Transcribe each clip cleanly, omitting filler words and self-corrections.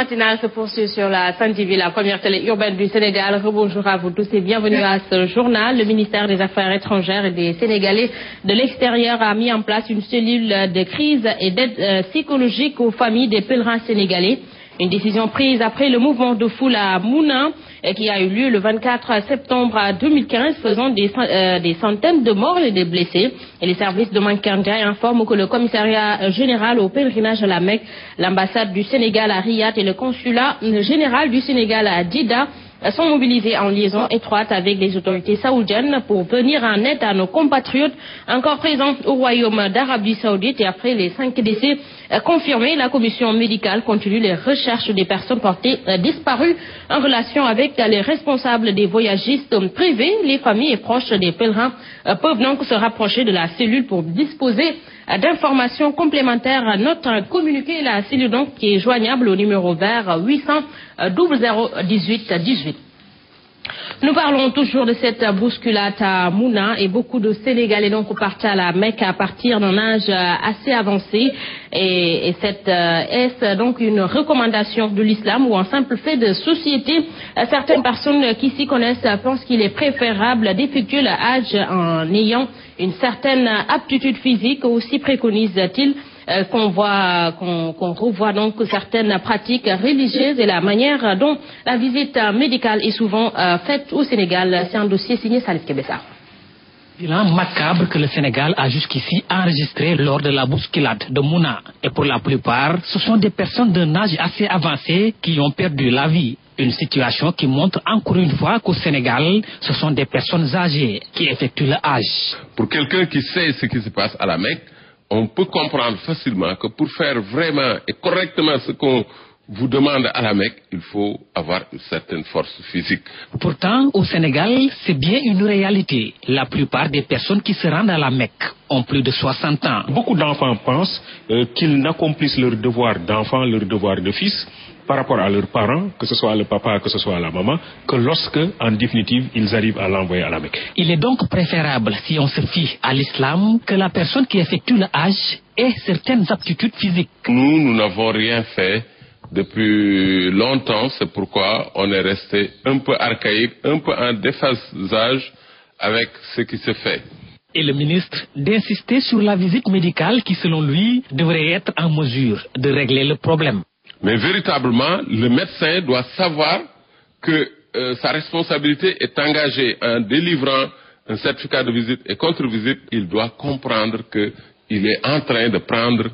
matinale se poursuit sur la Sen TV, la première télé urbaine du Sénégal. Rebonjour à vous tous et bienvenue à ce journal. Le ministère des Affaires étrangères et des Sénégalais de l'extérieur a mis en place une cellule de crise et d'aide psychologique aux familles des pèlerins sénégalais. Une décision prise après le mouvement de foule à Mouna qui a eu lieu le 24 septembre 2015, faisant des centaines de morts et des blessés. Et les services de Mankandia informent que le commissariat général au pèlerinage à la Mecque, l'ambassade du Sénégal à Riyad et le consulat général du Sénégal à Djidda sont mobilisés en liaison étroite avec les autorités saoudiennes pour venir en aide à nos compatriotes encore présents au Royaume d'Arabie Saoudite. Et après les 5 décès confirmés, la commission médicale continue les recherches des personnes portées disparues en relation avec les responsables des voyagistes privés. Les familles et proches des pèlerins peuvent donc se rapprocher de la cellule pour disposer d'informations complémentaires. Notre communiqué, la cellule donc qui est joignable au numéro vert 800 00 18. Nous parlons toujours de cette bousculade à Mouna et beaucoup de Sénégalais donc partent à la Mecque à partir d'un âge assez avancé et cette est donc une recommandation de l'islam ou un simple fait de société. Certaines personnes qui s'y connaissent pensent qu'il est préférable d'effectuer le Hajj en ayant une certaine aptitude physique. Aussi préconise-t-il qu'on revoit donc certaines pratiques religieuses et la manière dont la visite médicale est souvent faite au Sénégal. C'est un dossier signé Salif Kebessa. Bilan macabre que le Sénégal a jusqu'ici enregistré lors de la bousculade de Mouna. Et pour la plupart, ce sont des personnes d'un âge assez avancé qui ont perdu la vie. Une situation qui montre encore une fois qu'au Sénégal, ce sont des personnes âgées qui effectuent le Hajj. Pour quelqu'un qui sait ce qui se passe à la Mecque, on peut comprendre facilement que pour faire vraiment et correctement ce qu'on vous demande à la Mecque, il faut avoir une certaine force physique. Pourtant, au Sénégal, c'est bien une réalité. La plupart des personnes qui se rendent à la Mecque ont plus de 60 ans. Beaucoup d'enfants pensent qu'ils n'accomplissent leur devoir d'enfant, leur devoir de fils, par rapport à leurs parents, que ce soit le papa, que ce soit la maman, que lorsque, en définitive, ils arrivent à l'envoyer à la Mecque. Il est donc préférable, si on se fie à l'islam, que la personne qui effectue le Hajj ait certaines aptitudes physiques. Nous n'avons rien fait depuis longtemps, c'est pourquoi on est resté un peu archaïque, un peu en déphasage avec ce qui se fait. Et le ministre d'insister sur la visite médicale qui, selon lui, devrait être en mesure de régler le problème. Mais véritablement, le médecin doit savoir que sa responsabilité est engagée en délivrant un certificat de visite et contre-visite. Il doit comprendre qu'il est en train de prendre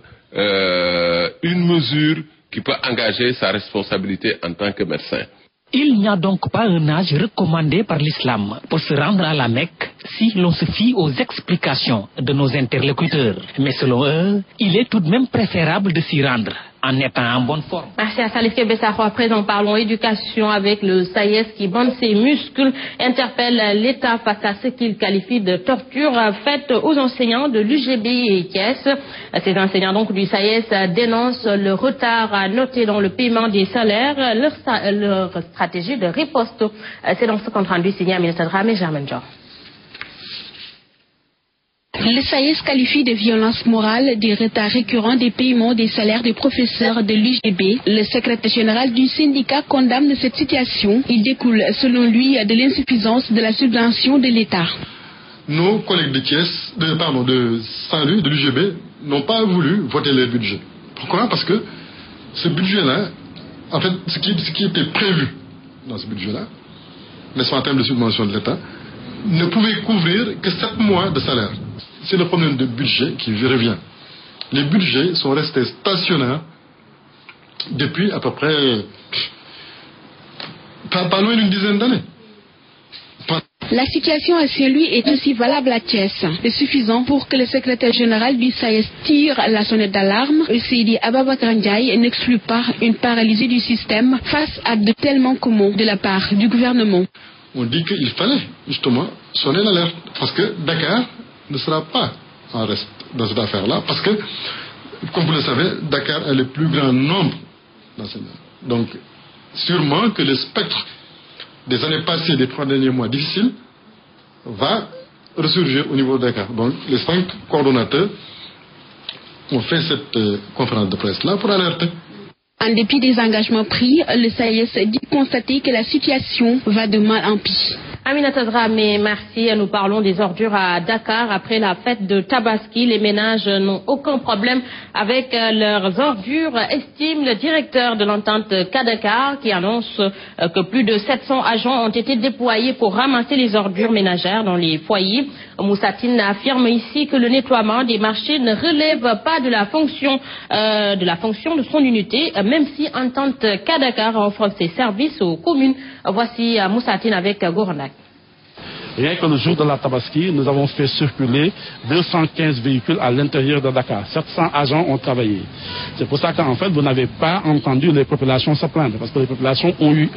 une mesure qui peut engager sa responsabilité en tant que médecin. Il n'y a donc pas un âge recommandé par l'islam pour se rendre à la Mecque si l'on se fie aux explications de nos interlocuteurs. Mais selon eux, il est tout de même préférable de s'y rendre en étant en bonne forme. Merci à Salif Kebessa. À présent, parlons éducation avec le SAES qui bande ses muscles, interpelle l'État face à ce qu'il qualifie de torture faite aux enseignants de l'UGB et Thiès. Ces enseignants donc du SAES dénoncent le retard noté dans le paiement des salaires, leur stratégie de riposte. C'est dans ce compte rendu signé à Aminata Dramé et Germaine Jean. Le SAES qualifie de violence morale des retards récurrents des paiements des salaires des professeurs de l'UGB. Le secrétaire général du syndicat condamne cette situation. Il découle, selon lui, de l'insuffisance de la subvention de l'État. Nos collègues de Saint-Louis, de l'UGB, n'ont pas voulu voter leur budget. Pourquoi? Parce que ce budget-là, en fait, ce qui était prévu dans ce budget-là, n'est-ce pas, en termes de subvention de l'État, ne pouvait couvrir que 7 mois de salaire. C'est le problème de budget qui revient. Les budgets sont restés stationnaires depuis à peu près pas loin d'une dizaine d'années. La situation à Saint-Louis est aussi valable à Thiès. C'est suffisant pour que le secrétaire général du SAES tire la sonnette d'alarme. Seydi Ababakar Ndiaye n'exclut pas une paralysie du système face à de tels manquements de la part du gouvernement. On dit qu'il fallait justement sonner l'alerte parce que Dakar ne sera pas en reste dans cette affaire-là parce que, comme vous le savez, Dakar a le plus grand nombre d'enseignants. Donc, sûrement que le spectre des années passées, des 3 derniers mois difficiles, va ressurgir au niveau de Dakar. Donc, les 5 coordonnateurs ont fait cette conférence de presse-là pour alerter. En dépit des engagements pris, le SAES dit constater que la situation va de mal en pis. Aminata Dramé, merci. Nous parlons des ordures à Dakar. Après la fête de Tabaski, les ménages n'ont aucun problème avec leurs ordures, estime le directeur de l'entente Kadakar, qui annonce que plus de 700 agents ont été déployés pour ramasser les ordures ménagères dans les foyers. Moussatine affirme ici que le nettoiement des marchés ne relève pas de la fonction de son unité, même si Entente Kadakar offre ses services aux communes. Voici Moussatine avec Gournak. Rien que le jour de la Tabaski, nous avons fait circuler 215 véhicules à l'intérieur de Dakar. 700 agents ont travaillé. C'est pour ça qu'en fait, vous n'avez pas entendu les populations se plaindre. Parce que les populations ont eu,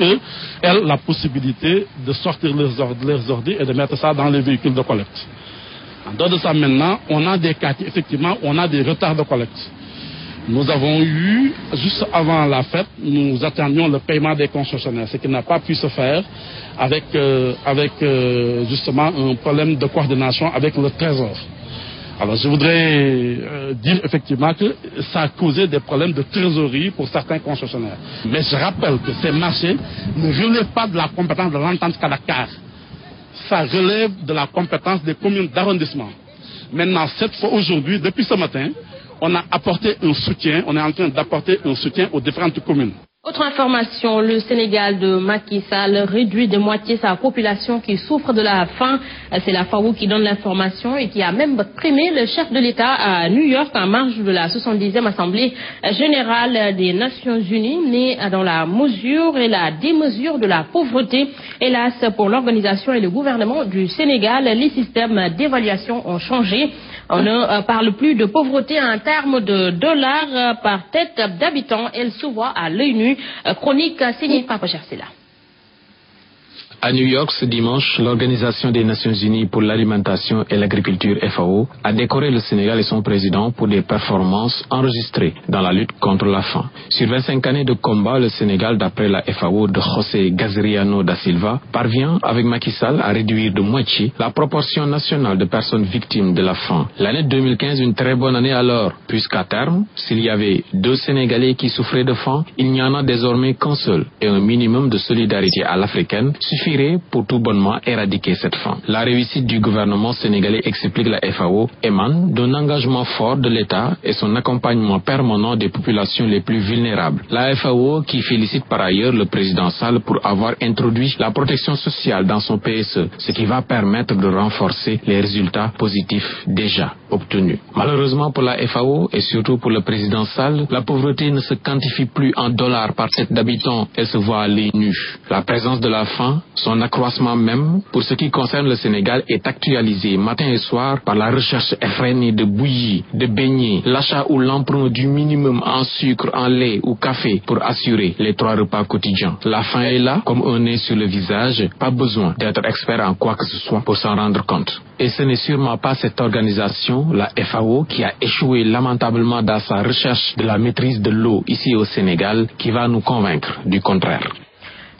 elles, la possibilité de sortir leurs ordures et de mettre ça dans les véhicules de collecte. En dehors de ça, maintenant, on a des cas, effectivement, on a des retards de collecte. Nous avons eu, juste avant la fête, nous attendions le paiement des concessionnaires, ce qui n'a pas pu se faire avec justement un problème de coordination avec le Trésor. Alors je voudrais dire effectivement que ça a causé des problèmes de trésorerie pour certains concessionnaires. Mais je rappelle que ces marchés ne relèvent pas de la compétence de l'entente Kadakar. Ça relève de la compétence des communes d'arrondissement. Maintenant, cette fois, aujourd'hui, depuis ce matin, on a apporté un soutien, on est en train d'apporter un soutien aux différentes communes. Autre information, le Sénégal de Macky Sall réduit de moitié sa population qui souffre de la faim. C'est la FAO qui donne l'information et qui a même primé le chef de l'État à New York en marge de la 70e Assemblée générale des Nations Unies, née dans la mesure et la démesure de la pauvreté. Hélas, pour l'organisation et le gouvernement du Sénégal, les systèmes d'évaluation ont changé. On ne parle plus de pauvreté en termes de dollars par tête d'habitant. Elle se voit à l'œil nu. Chronique signée par Pachersela. À New York, ce dimanche, l'Organisation des Nations Unies pour l'alimentation et l'agriculture FAO a décoré le Sénégal et son président pour des performances enregistrées dans la lutte contre la faim. Sur 25 années de combat, le Sénégal, d'après la FAO de José Gazriano da Silva, parvient avec Macky Sall à réduire de moitié la proportion nationale de personnes victimes de la faim. L'année 2015, une très bonne année alors, puisqu'à terme, s'il y avait 2 Sénégalais qui souffraient de faim, il n'y en a désormais qu'un seul, et un minimum de solidarité à l'africaine suffit pour tout bonnement éradiquer cette faim. La réussite du gouvernement sénégalais, explique la FAO, émane d'un engagement fort de l'État et son accompagnement permanent des populations les plus vulnérables. La FAO qui félicite par ailleurs le président Sall pour avoir introduit la protection sociale dans son PSE, ce qui va permettre de renforcer les résultats positifs déjà obtenus. Malheureusement pour la FAO et surtout pour le président Sall, la pauvreté ne se quantifie plus en dollars par tête d'habitant, elle se voit à l'œil nu. La présence de la faim, son accroissement même, pour ce qui concerne le Sénégal, est actualisé matin et soir par la recherche effrénée de bouillies, de beignets, l'achat ou l'emprunt du minimum en sucre, en lait ou café pour assurer les 3 repas quotidiens. La faim est là, comme un nez sur le visage, pas besoin d'être expert en quoi que ce soit pour s'en rendre compte. Et ce n'est sûrement pas cette organisation, la FAO, qui a échoué lamentablement dans sa recherche de la maîtrise de l'eau ici au Sénégal, qui va nous convaincre du contraire.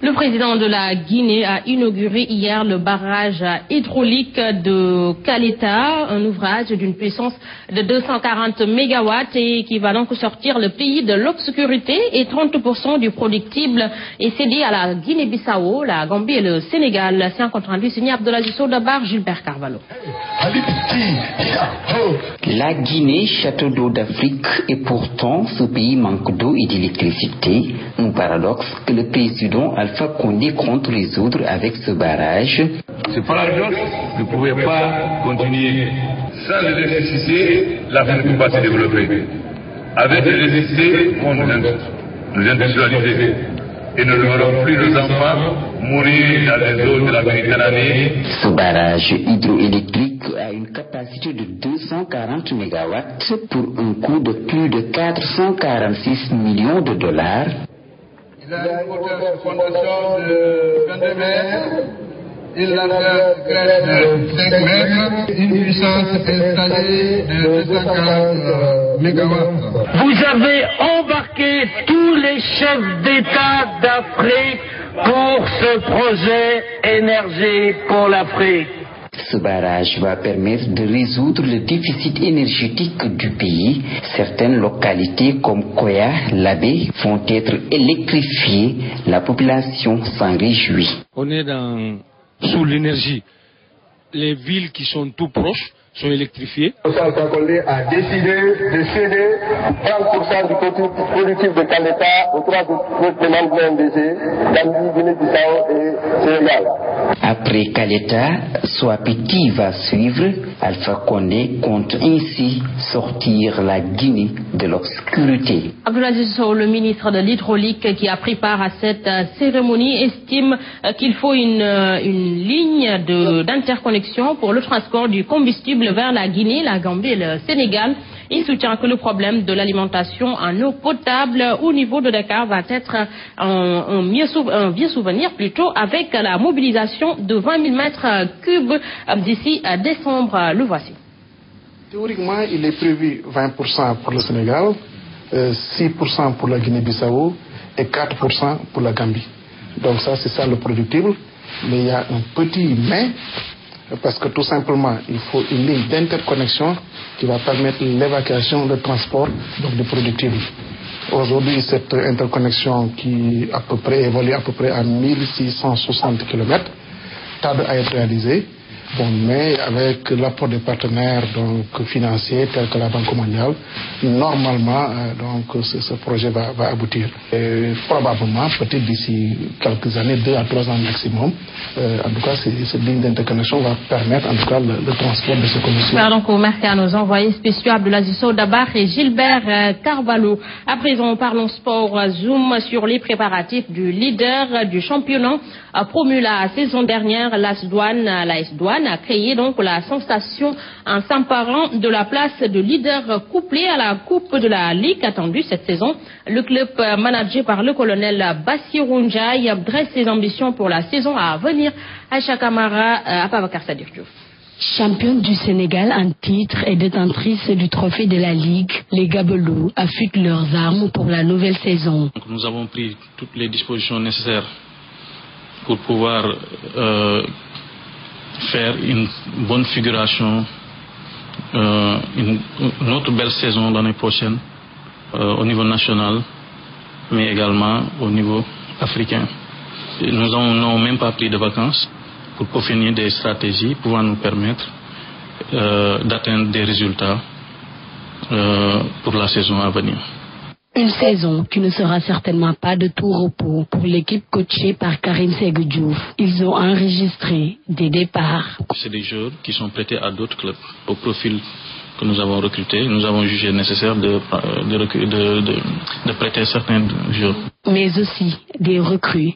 Le président de la Guinée a inauguré hier le barrage hydraulique de Caleta, un ouvrage d'une puissance de 240 mégawatts et qui va donc sortir le pays de l'obscurité, et 30% du productible est cédé à la Guinée-Bissau, la Gambie et le Sénégal. C'est un compte rendu signé Abdoulaye Sodabar, Gilbert Carvalho. La Guinée, château d'eau d'Afrique, et pourtant ce pays manque d'eau et d'électricité. Un paradoxe que le président Alpha Condé compte résoudre avec ce barrage. Ce paradoxe ne pouvait pas continuer. Sans l'électricité, l'Afrique ne peut pas se développer. Avec l'électricité, on nous industrialiser. Et nous ne verrons plus nos enfants mourir dans les eaux de la Méditerranée. Ce barrage hydroélectrique a une capacité de 240 mégawatts pour un coût de plus de 446 millions de dollars. Il a une hauteur de fondation de 22 mètres, une largeur de 5 mètres, une puissance installée de 240 mégawatts. Vous avez embarqué tous les chefs d'État d'Afrique pour ce projet Énergie pour l'Afrique. Ce barrage va permettre de résoudre le déficit énergétique du pays. Certaines localités comme Koya, Labé vont être électrifiées. La population s'en réjouit. On est sous l'énergie. Les villes qui sont tout proches sont électrifiées. Le Congolais a décidé de céder 30% du côté productif de Caleta aux trois départements de l'NDC, Gambie, Guinée-Bissau et Sénégal. Après Caleta, Swapiti va suivre. Alpha Condé compte ainsi sortir la Guinée de l'obscurité. Abdoulaziz Sow, le ministre de l'Hydraulique qui a pris part à cette cérémonie, estime qu'il faut une ligne d'interconnexion pour le transport du combustible vers la Guinée, la Gambie et le Sénégal. Il soutient que le problème de l'alimentation en eau potable au niveau de Dakar va être un vieux souvenir plutôt avec la mobilisation de 20 000 mètres cubes d'ici décembre. Le voici. Théoriquement, il est prévu 20% pour le Sénégal, 6% pour la Guinée-Bissau et 4% pour la Gambie. Donc ça, c'est ça le productible. Mais il y a un petit mais, parce que tout simplement, il faut une ligne d'interconnexion qui va permettre l'évacuation, le transport donc du productible. Aujourd'hui, cette interconnexion qui à peu près évolue à peu près à 1660 km tarde à être réalisée. Bon, mais avec l'apport des partenaires donc financiers tels que la Banque mondiale, normalement donc ce projet va aboutir. Et probablement, peut-être d'ici quelques années, 2 à 3 ans maximum. En tout cas, cette ligne d'interconnexion va permettre en tout cas le transport de ce combustible. Donc, merci à nos envoyés spéciaux Abdoulaziz Sow Dabar et Gilbert Carvalho. À présent, parlons sport. Zoom sur les préparatifs du leader du championnat promu la saison dernière, l'AS Douane a créé donc la sensation en s'emparant de la place de leader couplé à la Coupe de la Ligue attendue cette saison. Le club managé par le colonel Bassirou Ndiaye dresse ses ambitions pour la saison à venir. Aïcha Kamara, Ababakar Sadir Diouf. Championne du Sénégal en titre et détentrice du trophée de la Ligue, les Gabelous affûtent leurs armes pour la nouvelle saison. Nous avons pris toutes les dispositions nécessaires pour pouvoir faire une bonne figuration, une autre belle saison l'année prochaine au niveau national, mais également au niveau africain. Nous n'avons même pas pris de vacances pour peaufiner des stratégies pouvant nous permettre d'atteindre des résultats pour la saison à venir. Une saison qui ne sera certainement pas de tout repos pour l'équipe coachée par Karim Sékou Diouf. Ils ont enregistré des départs. C'est des joueurs qui sont prêtés à d'autres clubs. Au profil que nous avons recruté, nous avons jugé nécessaire de prêter certains joueurs. Mais aussi des recrues.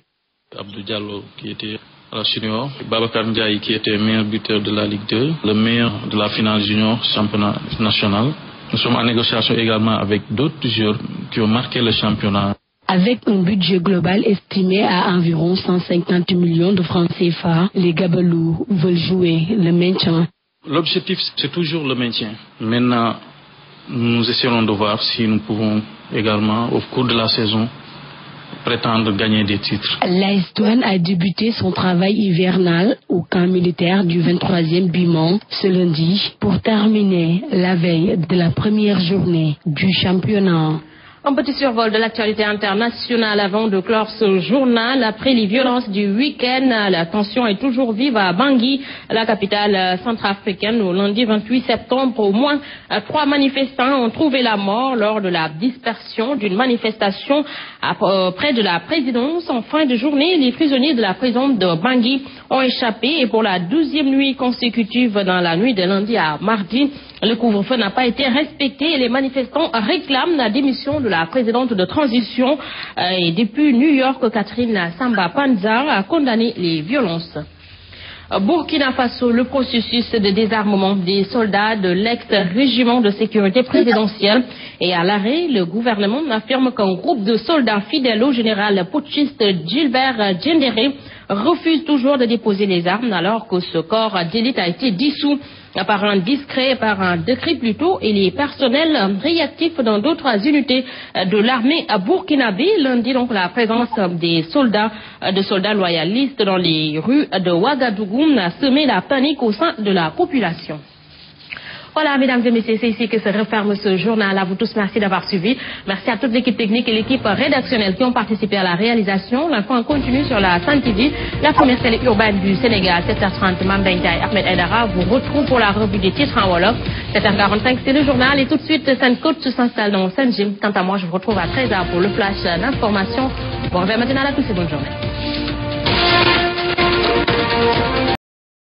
Abdou Diallo qui était à la junior, Babacar Ndiaye qui était meilleur buteur de la Ligue 2, le meilleur de la finale junior championnat national. Nous sommes en négociation également avec d'autres joueurs qui ont marqué le championnat. Avec un budget global estimé à environ 150 millions de francs CFA, les Gabelous veulent jouer le maintien. L'objectif, c'est toujours le maintien. Maintenant, nous essaierons de voir si nous pouvons également, au cours de la saison, prétendre gagner des titres. L'AS Douane a débuté son travail hivernal au camp militaire du 23e Bimon ce lundi pour terminer la veille de la première journée du championnat. Un petit survol de l'actualité internationale avant de clore ce journal. Après les violences du week-end, la tension est toujours vive à Bangui, la capitale centrafricaine. Au lundi 28 septembre, au moins 3 manifestants ont trouvé la mort lors de la dispersion d'une manifestation près de la présidence. En fin de journée, les prisonniers de la prison de Bangui ont échappé et pour la 12e nuit consécutive dans la nuit de lundi à mardi, le couvre-feu n'a pas été respecté et les manifestants réclament la démission de la présidente de transition. Et depuis New York, Catherine Samba Panza a condamné les violences. Burkina Faso, le processus de désarmement des soldats de l'ex-régiment de sécurité présidentielle est à l'arrêt. Le gouvernement affirme qu'un groupe de soldats fidèles au général putschiste Gilbert Diendéré refuse toujours de déposer les armes alors que ce corps d'élite a été dissous par un discret, par un décret plutôt, et les personnels réactifs dans d'autres unités de l'armée burkinabé. Lundi, donc, la présence des soldats loyalistes dans les rues de Ouagadougou a semé la panique au sein de la population. Voilà, mesdames et messieurs, c'est ici que se referme ce journal. À vous tous, merci d'avoir suivi. Merci à toute l'équipe technique et l'équipe rédactionnelle qui ont participé à la réalisation. L'info en continue sur la Sen TV, la première télé urbaine du Sénégal. 7h30, Mambengta et Ahmed Aïdara vous retrouvent pour la revue des titres en Wolof. 7h45, c'est le journal. Et tout de suite, Sen Coach s'installe dans Sen Gym. Quant à moi, je vous retrouve à 13h pour le flash d'information. Bon réveil matinal à tous et bonne journée.